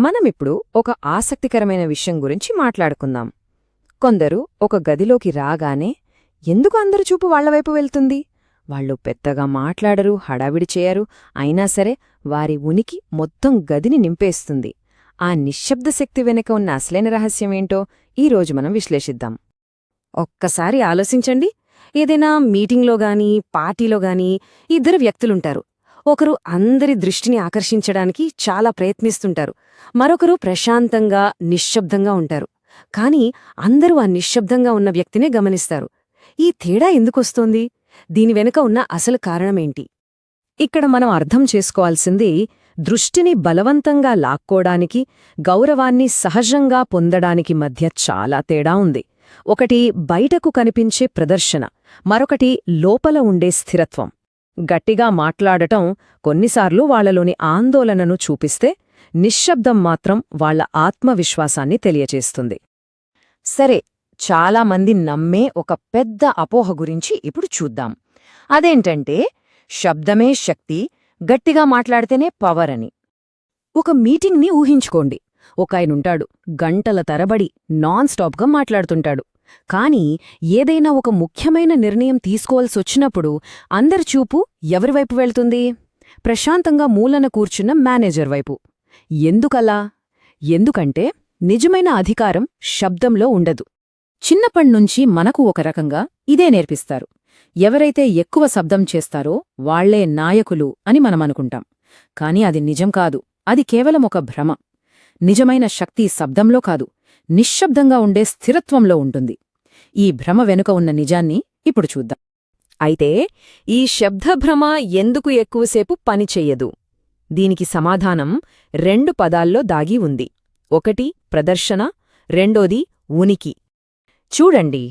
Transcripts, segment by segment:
మనమిప్పుడు ఒక ఆసక్తికరమైన విషయం గురించి మాట్లాడుకుందాం. కొందరు ఒక గదిలోకి రాగానే ఎందుకు అందరి చూపు వాళ్లవైపు వెళ్తుంది? వాళ్ళు పెద్దగా మాట్లాడరు, హడావిడి చేయరు, అయినా సరే వారి ఉనికి మొత్తం గదిని నింపేస్తుంది. ఆ నిశ్శబ్ద శక్తి వెనుక ఉన్న అసలైన రహస్యమేంటో ఈరోజు మనం విశ్లేషిద్దాం. ఒక్కసారి ఆలోచించండి. ఏదైనా మీటింగ్లోగానీ పార్టీలోగానీ ఇద్దరు వ్యక్తులుంటారు. ఒకరు అందరి దృష్టిని ఆకర్షించడానికి చాలా ప్రయత్నిస్తుంటారు, మరొకరు ప్రశాంతంగా నిశ్శబ్దంగా ఉంటారు. కాని అందరూ ఆ నిశ్శబ్దంగా ఉన్న వ్యక్తినే గమనిస్తారు. ఈ తేడా ఎందుకొస్తోంది? దీని వెనుక ఉన్న అసలు కారణమేంటి? ఇక్కడ మనం అర్థం చేసుకోవాల్సింది, దృష్టిని బలవంతంగా లాక్కోడానికి, గౌరవాన్ని సహజంగా పొందడానికి మధ్య చాలా తేడా ఉంది. ఒకటి బయటకు కనిపించే ప్రదర్శన, మరొకటి లోపల ఉండే స్థిరత్వం. గట్టిగా మాట్లాడటం కొన్నిసార్లు వాళ్లలోని ఆందోళనను చూపిస్తే, నిశ్శబ్దం మాత్రం వాళ్ల ఆత్మవిశ్వాసాన్ని తెలియచేస్తుంది. సరే, చాలామంది నమ్మే ఒక పెద్ద అపోహ గురించి ఇప్పుడు చూద్దాం. అదేంటంటే, శబ్దమే శక్తి, గట్టిగా మాట్లాడితేనే పవర్ అని. ఒక మీటింగ్ని ఊహించుకోండి. ఒకాయనుంటాడు, గంటల తరబడి నాన్ స్టాప్గా మాట్లాడుతుంటాడు. కాని ఏదైనా ఒక ముఖ్యమైన నిర్ణయం తీసుకోవాల్సొచ్చినప్పుడు అందరి చూపు ఎవరివైపు వెళ్తుంది? ప్రశాంతంగా మూలన కూర్చున్న మేనేజర్ వైపు. ఎందుకలా? ఎందుకంటే నిజమైన అధికారం శబ్దంలో ఉండదు. చిన్నప్పణ్నుంచి మనకు ఒక రకంగా ఇదే నేర్పిస్తారు. ఎవరైతే ఎక్కువ శబ్దం చేస్తారో వాళ్లే నాయకులు అని మనమనుకుంటాం. కాని అది నిజం కాదు. అది కేవలం ఒక భ్రమ. నిజమైన శక్తి శబ్దంలో కాదు, నిశ్శబ్దంగా ఉండే స్థిరత్వంలో ఉంటుంది. ఈ భ్రమ వెనుక ఉన్న నిజాన్ని ఇప్పుడు చూద్దాం. అయితే ఈ శబ్దభ్రమ ఎందుకు ఎక్కువసేపు పనిచెయ్యదు? దీనికి సమాధానం 2 పదాల్లో దాగి ఉంది. ఒకటి ప్రదర్శన, రెండోది ఉనికి. చూడండి,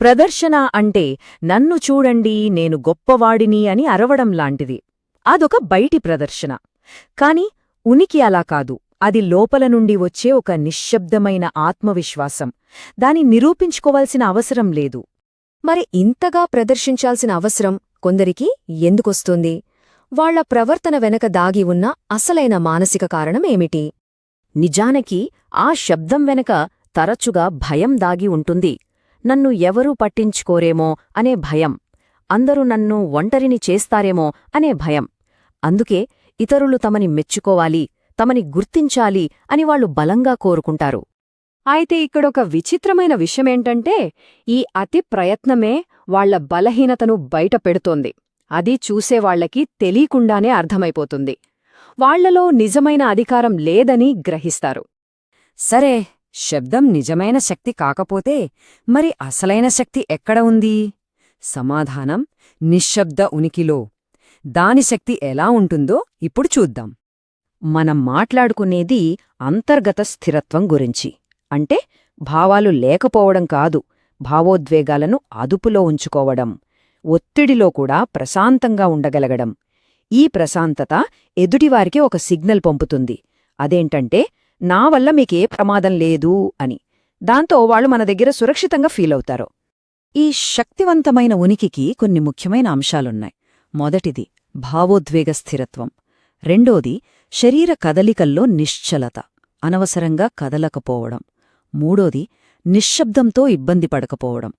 ప్రదర్శన అంటే నన్ను చూడండి, నేను గొప్పవాడిని అని అరవడం లాంటిది. అదొక బయటి ప్రదర్శన. కాని ఉనికి అలా కాదు. అది లోపల నుండి వచ్చే ఒక నిశ్శబ్దమైన ఆత్మవిశ్వాసం. దాన్ని నిరూపించుకోవాల్సిన అవసరం లేదు. మరి ఇంతగా ప్రదర్శించాల్సిన అవసరం కొందరికి ఎందుకొస్తుంది? వాళ్ల ప్రవర్తన వెనక దాగి ఉన్న అసలైన మానసిక కారణం ఏమిటి? నిజానికి ఆ శబ్దం వెనక తరచుగా భయం దాగి ఉంటుంది. నన్ను ఎవరూ పట్టించుకోరేమో అనే భయం, అందరూ నన్ను ఒంటరిని చేస్తారేమో అనే భయం. అందుకే ఇతరులు తమని మెచ్చుకోవాలి, తమని గుర్తించాలి అని వాళ్లు బలంగా కోరుకుంటారు. అయితే ఇక్కడొక విచిత్రమైన విషయమేంటంటే, ఈ అతి ప్రయత్నమే వాళ్ల బలహీనతను బయటపెడుతోంది. అది చూసేవాళ్లకి తెలీకుండానే అర్థమైపోతుంది. వాళ్లలో నిజమైన అధికారం లేదని గ్రహిస్తారు. సరే, శబ్దం నిజమైన శక్తి కాకపోతే మరి అసలైన శక్తి ఎక్కడ ఉంది? సమాధానం నిశ్శబ్ద ఉనికిలో. దాని శక్తి ఎలా ఉంటుందో ఇప్పుడు చూద్దాం. మనం మాట్లాడుకునేది అంతర్గత స్థిరత్వం గురించి. అంటే భావాలు లేకపోవడం కాదు, భావోద్వేగాలను అదుపులో ఉంచుకోవడం, ఒత్తిడిలో కూడా ప్రశాంతంగా ఉండగలగడం. ఈ ప్రశాంతత ఎదుటివారికి ఒక సిగ్నల్ పంపుతుంది. అదేంటంటే, నా వల్ల మీకే ప్రమాదం లేదు అని. దాంతో వాళ్ళు మన దగ్గర సురక్షితంగా ఫీలవుతారు. ఈ శక్తివంతమైన ఉనికికి కొన్ని ముఖ్యమైన అంశాలున్నాయి. మొదటిది భావోద్వేగ స్థిరత్వం. రెండోది శరీర కదలికల్లో నిశ్చలత, అనవసరంగా కదలకపోవడం. మూడోది నిశ్శబ్దంతో ఇబ్బంది పడకపోవడం,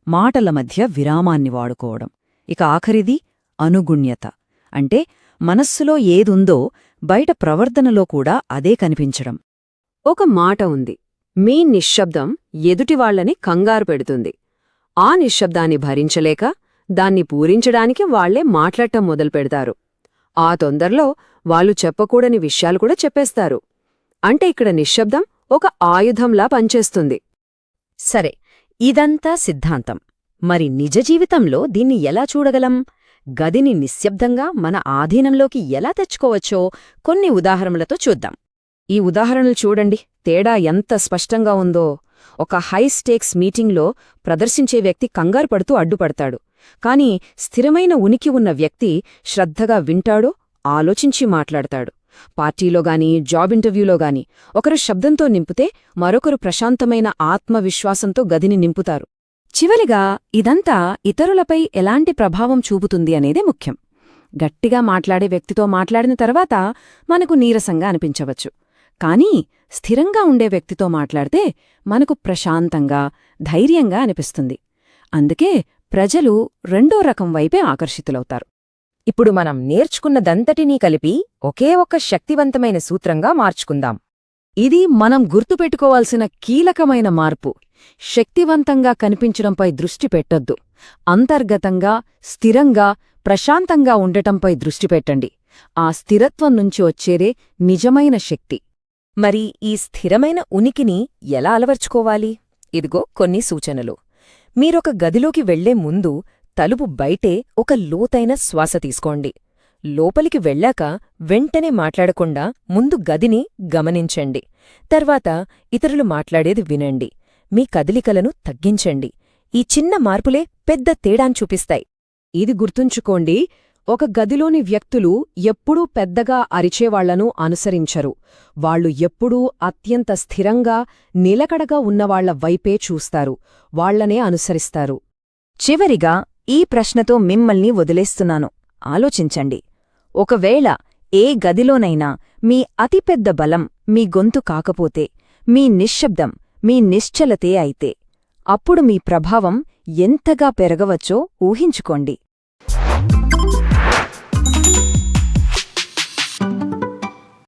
మాటల మధ్య విరామాన్ని వాడుకోవడం. ఇక ఆఖరిది అనుగుణ్యత. అంటే మనస్సులో ఏదుందో బయట ప్రవర్తనలో కూడా అదే కనిపించడం. ఒక మాట ఉంది, మీ నిశ్శబ్దం ఎదుటివాళ్లని కంగారు పెడుతుంది. ఆ నిశ్శబ్దాన్ని భరించలేక దాన్ని పూరించడానికి వాళ్లే మాట్లాడటం మొదలుపెడతారు. ఆ తొందరలో వాళ్ళు చెప్పకూడని విషయాలు కూడా చెప్పేస్తారు. అంటే ఇక్కడ నిశ్శబ్దం ఒక ఆయుధంలా పనిచేస్తుంది. సరే, ఇదంతా సిద్ధాంతం. మరి నిజ జీవితంలో దీన్ని ఎలా చూడగలం? గదిని నిశ్శబ్దంగా మన ఆధీనంలోకి ఎలా తెచ్చుకోవచ్చో కొన్ని ఉదాహరణలతో చూద్దాం. ఈ ఉదాహరణలు చూడండి, తేడా ఎంత స్పష్టంగా ఉందో. ఒక హై స్టేక్స్ మీటింగ్లో ప్రదర్శించే వ్యక్తి కంగారు పడుతూ అడ్డుపడతాడు. కాని స్థిరమైన ఉనికి ఉన్న వ్యక్తి శ్రద్ధగా వింటాడో, ఆలోచించి మాట్లాడతాడు. పార్టీలోగాని, జాబ్ ఇంటర్వ్యూలోగాని ఒకరు శబ్దంతో నింపితే మరొకరు ప్రశాంతమైన ఆత్మవిశ్వాసంతో గదిని నింపుతారు. చివరిగా ఇదంతా ఇతరులపై ఎలాంటి ప్రభావం చూపుతుంది అనేదే ముఖ్యం. గట్టిగా మాట్లాడే వ్యక్తితో మాట్లాడిన తర్వాత మనకు నీరసంగా అనిపించవచ్చు. కానీ స్థిరంగా ఉండే వ్యక్తితో మాట్లాడితే మనకు ప్రశాంతంగా ధైర్యంగా అనిపిస్తుంది. అందుకే ప్రజలు రెండో రకం వైపే ఆకర్షితులవుతారు. ఇప్పుడు మనం నేర్చుకున్నదంతటినీ కలిపి ఒకే ఒక్క శక్తివంతమైన సూత్రంగా మార్చుకుందాం. ఇది మనం గుర్తుపెట్టుకోవాల్సిన కీలకమైన మార్పు. శక్తివంతంగా కనిపించడంపై దృష్టి పెట్టొద్దు. అంతర్గతంగా, స్థిరంగా, ప్రశాంతంగా ఉండటంపై దృష్టి పెట్టండి. ఆ స్థిరత్వం నుంచి వచ్చేదే నిజమైన శక్తి. మరి ఈ స్థిరమైన ఉనికిని ఎలా అలవర్చుకోవాలి? ఇదిగో కొన్ని సూచనలు. మీరొక గదిలోకి వెళ్లే ముందు తలుపు బయటే ఒక లోతైన శ్వాస తీసుకోండి. లోపలికి వెళ్ళాక వెంటనే మాట్లాడకుండా ముందు గదిని గమనించండి. తర్వాత ఇతరులు మాట్లాడేది వినండి. మీ కదలికలను తగ్గించండి. ఈ చిన్న మార్పులే పెద్ద తేడాన్ చూపిస్తాయి. ఇది గుర్తుంచుకోండి, ఒక గదిలోని వ్యక్తులు ఎప్పుడూ పెద్దగా అరిచేవాళ్లను అనుసరించరు. వాళ్లు ఎప్పుడూ అత్యంత స్థిరంగా, నిలకడగా ఉన్నవాళ్ల వైపే చూస్తారు, వాళ్లనే అనుసరిస్తారు. చివరిగా ఈ ప్రశ్నతో మిమ్మల్ని వదిలేస్తున్నాను. ఆలోచించండి. ఒకవేళ ఏ గదిలోనైనా మీ అతిపెద్ద బలం మీ గొంతు కాకపోతే, మీ నిశ్శబ్దం, మీ నిశ్చలతే అయితే, అప్పుడు మీ ప్రభావం ఎంతగా పెరగవచ్చో ఊహించుకోండి.